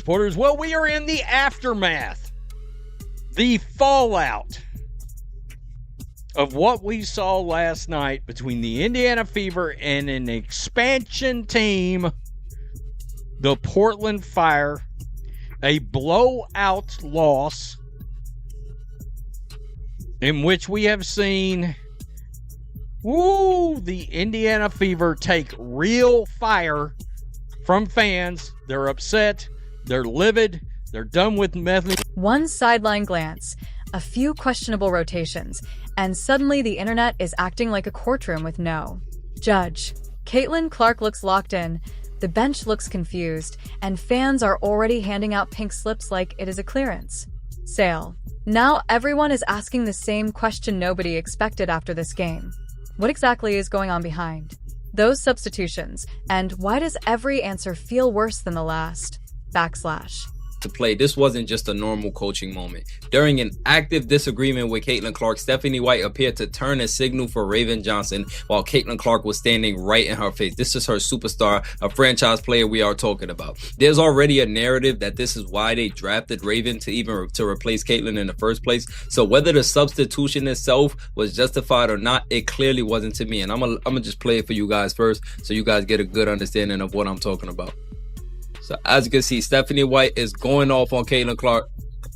supporters? Well, we are in the aftermath, the fallout of what we saw last night between the Indiana Fever and an expansion team, the Portland Fire. A blowout loss in which we have seen the Indiana Fever take real fire from fans. They're upset, they're livid, they're done with method. One sideline glance, a few questionable rotations, and suddenly the internet is acting like a courtroom with no judge. Caitlin Clark looks locked in, the bench looks confused, and fans are already handing out pink slips like it is a clearance sale. Now everyone is asking the same question nobody expected after this game. What exactly is going on behind those substitutions, and why does every answer feel worse than the last? To play. This wasn't just a normal coaching moment. During an active disagreement with Caitlin Clark, Stephanie White appeared to turn a signal for Raven Johnson while Caitlin Clark was standing right in her face. This is her superstar, a franchise player we are talking about. There's already a narrative that this is why they drafted Raven to replace Caitlin in the first place. So whether the substitution itself was justified or not, it clearly wasn't to me. And I'm gonna just play it for you guys first so you guys get a good understanding of what I'm talking about. So as you can see, Stephanie White is going off on Caitlin Clark.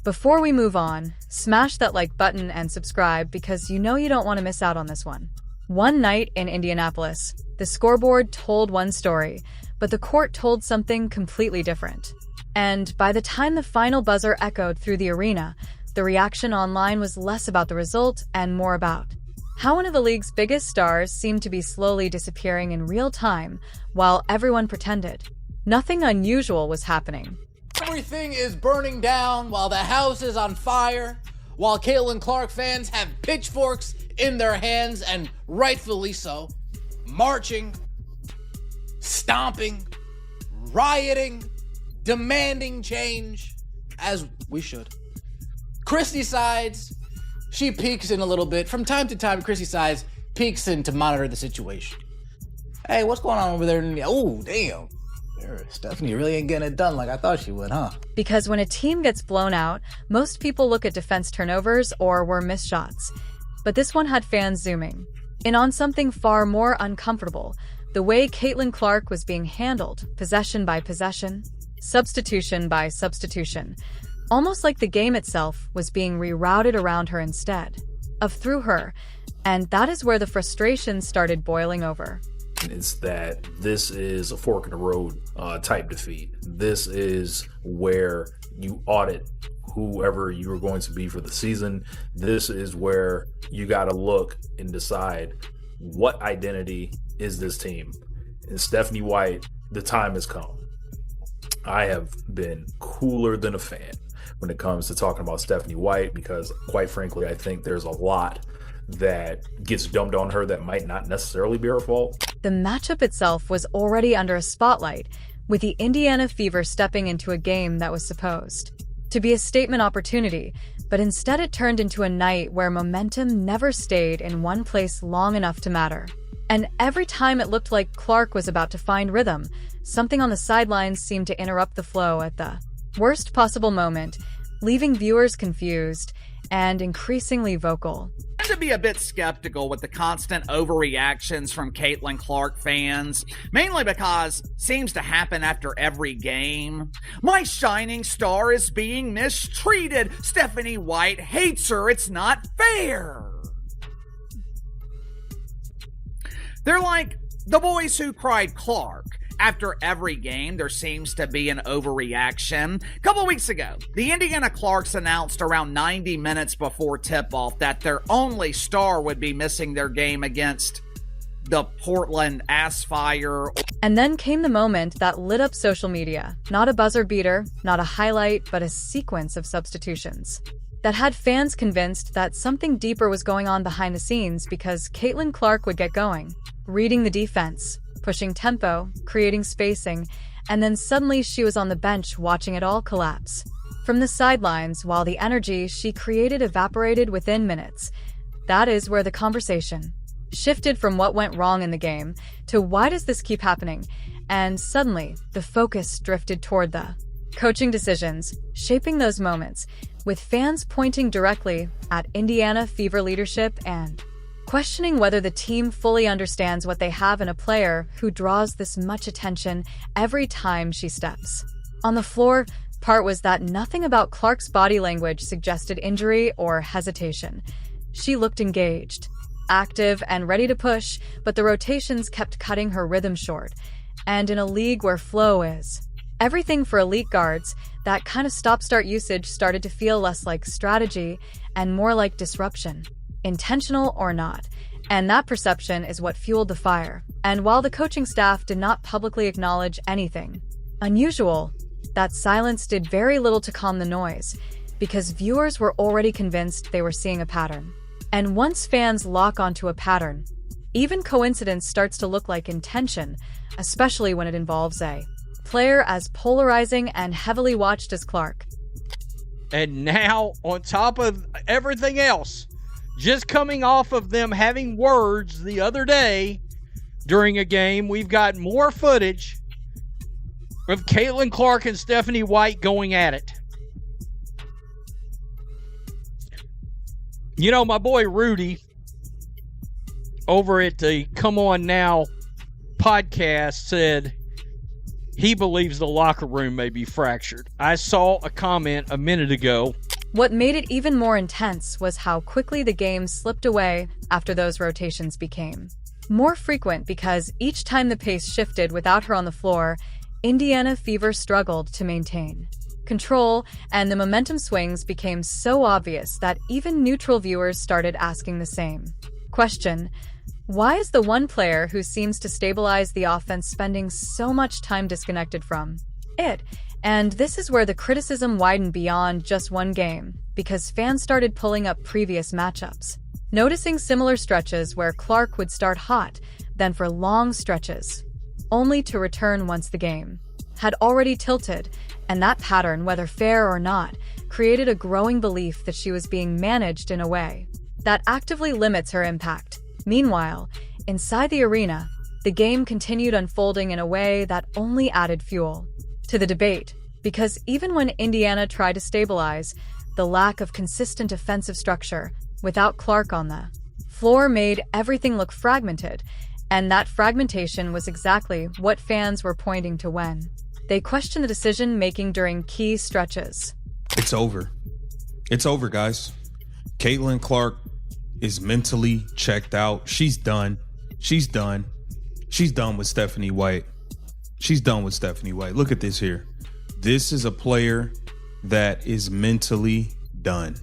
Before we move on, smash that like button and subscribe because you know you don't want to miss out on this one. One night in Indianapolis, the scoreboard told one story, but the court told something completely different. And by the time the final buzzer echoed through the arena, the reaction online was less about the result and more about how one of the league's biggest stars seemed to be slowly disappearing in real time while everyone pretended nothing unusual was happening. Everything is burning down while the house is on fire, while Caitlin Clark fans have pitchforks in their hands, and rightfully so, marching, stomping, rioting, demanding change, as we should. Christy sides, she peeks in a little bit. From time to time, Christy sides peeks in to monitor the situation. Hey, what's going on over there? Oh, damn. Stephanie really ain't getting it done like I thought she would, huh? Because when a team gets blown out, most people look at defense turnovers or were missed shots. But this one had fans zooming in on something far more uncomfortable, the way Caitlin Clark was being handled, possession by possession, substitution by substitution, almost like the game itself was being rerouted around her instead of through her. And that is where the frustration started boiling over. It's that this is a fork in the road type defeat. This is where you audit whoever you are going to be for the season. This is where you got to look and decide what identity is this team. And Stephanie White, the time has come. I have been cooler than a fan when it comes to talking about Stephanie White because, quite frankly, I think there's a lot that gets dumped on her that might not necessarily be her fault. The matchup itself was already under a spotlight, with the Indiana Fever stepping into a game that was supposed to be a statement opportunity, but instead it turned into a night where momentum never stayed in one place long enough to matter. And every time it looked like Clark was about to find rhythm, something on the sidelines seemed to interrupt the flow at the worst possible moment, leaving viewers confused and increasingly vocal. I tend to be a bit skeptical with the constant overreactions from Caitlin Clark fans, mainly because it seems to happen after every game. My shining star is being mistreated. Stephanie White hates her. It's not fair. They're like the boys who cried Clark. After every game, there seems to be an overreaction. A couple weeks ago, the Indiana Clarks announced around 90 minutes before tip-off that their only star would be missing their game against the Portland Fire. And then came the moment that lit up social media. Not a buzzer beater, not a highlight, but a sequence of substitutions that had fans convinced that something deeper was going on behind the scenes because Caitlin Clark would get going, reading the defense, pushing tempo, creating spacing, and then suddenly she was on the bench watching it all collapse. From the sidelines, while the energy she created evaporated within minutes. That is where the conversation shifted from what went wrong in the game to why does this keep happening? And suddenly, the focus drifted toward the Coaching decisions, shaping those moments, with fans pointing directly at Indiana Fever leadership and questioning whether the team fully understands what they have in a player who draws this much attention every time she steps. On the floor, part was that nothing about Clark's body language suggested injury or hesitation. She looked engaged, active, and ready to push, but the rotations kept cutting her rhythm short. And in a league where flow is everything for elite guards, that kind of stop-start usage started to feel less like strategy and more like disruption, intentional or not. And that perception is what fueled the fire. And while the coaching staff did not publicly acknowledge anything unusual, that silence did very little to calm the noise, because viewers were already convinced they were seeing a pattern. And once fans lock onto a pattern, even coincidence starts to look like intention, especially when it involves a player as polarizing and heavily watched as Clark. And now, on top of everything else, just coming off of them having words the other day during a game, we've got more footage of Caitlin Clark and Stephanie White going at it. You know, my boy Rudy over at the Come On Now podcast said he believes the locker room may be fractured. I saw a comment a minute ago. What made it even more intense was how quickly the game slipped away after those rotations became more frequent, because each time the pace shifted without her on the floor, Indiana Fever struggled to maintain control, and the momentum swings became so obvious that even neutral viewers started asking the same question. Why is the one player who seems to stabilize the offense spending so much time disconnected from it? And this is where the criticism widened beyond just one game, because fans started pulling up previous matchups, noticing similar stretches where Clark would start hot, then for long stretches, only to return once the game had already tilted. And that pattern, whether fair or not, created a growing belief that she was being managed in a way that actively limits her impact. Meanwhile, inside the arena, the game continued unfolding in a way that only added fuel to the debate, because even when Indiana tried to stabilize, the lack of consistent offensive structure without Clark on the floor made everything look fragmented, and that fragmentation was exactly what fans were pointing to when they questioned the decision-making during key stretches. It's over. It's over, guys. Caitlin Clark is mentally checked out. She's done. She's done. She's done with Stephanie White. She's done with Stephanie White. Look at this here. This is a player that is mentally done.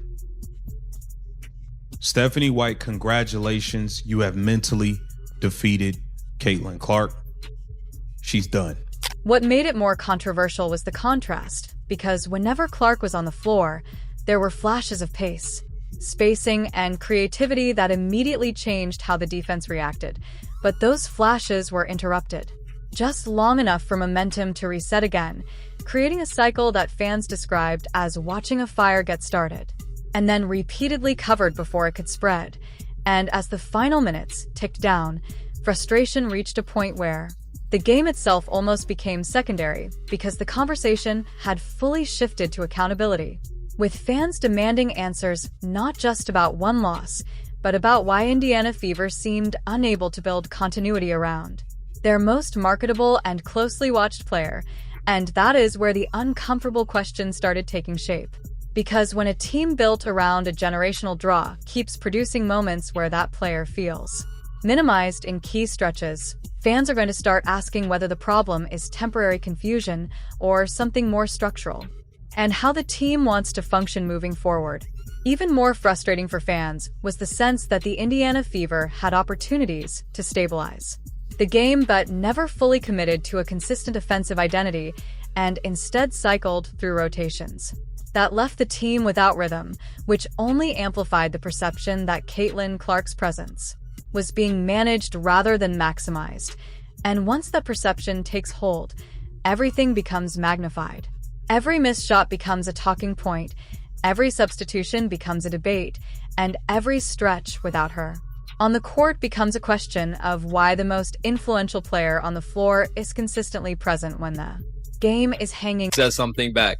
Stephanie White, congratulations. You have mentally defeated Caitlin Clark. She's done. What made it more controversial was the contrast, because whenever Clark was on the floor, there were flashes of pace, spacing, and creativity that immediately changed how the defense reacted. But those flashes were interrupted just long enough for momentum to reset again, creating a cycle that fans described as watching a fire get started, and then repeatedly covered before it could spread. And as the final minutes ticked down, frustration reached a point where the game itself almost became secondary, because the conversation had fully shifted to accountability, with fans demanding answers not just about one loss, but about why Indiana Fever seemed unable to build continuity around their most marketable and closely watched player. And that is where the uncomfortable question started taking shape. Because when a team built around a generational draw keeps producing moments where that player feels minimized in key stretches, fans are going to start asking whether the problem is temporary confusion or something more structural, and how the team wants to function moving forward. Even more frustrating for fans was the sense that the Indiana Fever had opportunities to stabilize the game, but never fully committed to a consistent offensive identity, and instead cycled through rotations that left the team without rhythm, which only amplified the perception that Caitlin Clark's presence was being managed rather than maximized. And once that perception takes hold, everything becomes magnified. Every missed shot becomes a talking point, every substitution becomes a debate, and every stretch without her on the court becomes a question of why the most influential player on the floor is consistently present when the game is hanging. Says something back.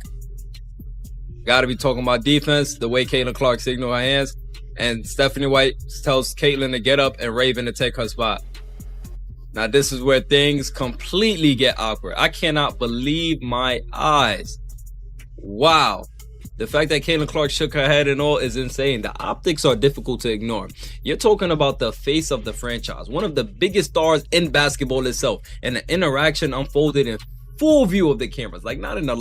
Got to be talking about defense, the way Caitlin Clark signaled her hands, and Stephanie White tells Caitlin to get up and Raven to take her spot. Now, this is where things completely get awkward. I cannot believe my eyes. Wow. The fact that Caitlin Clark shook her head and all is insane. The optics are difficult to ignore. You're talking about the face of the franchise, one of the biggest stars in basketball itself, and the interaction unfolded in full view of the cameras, like not in the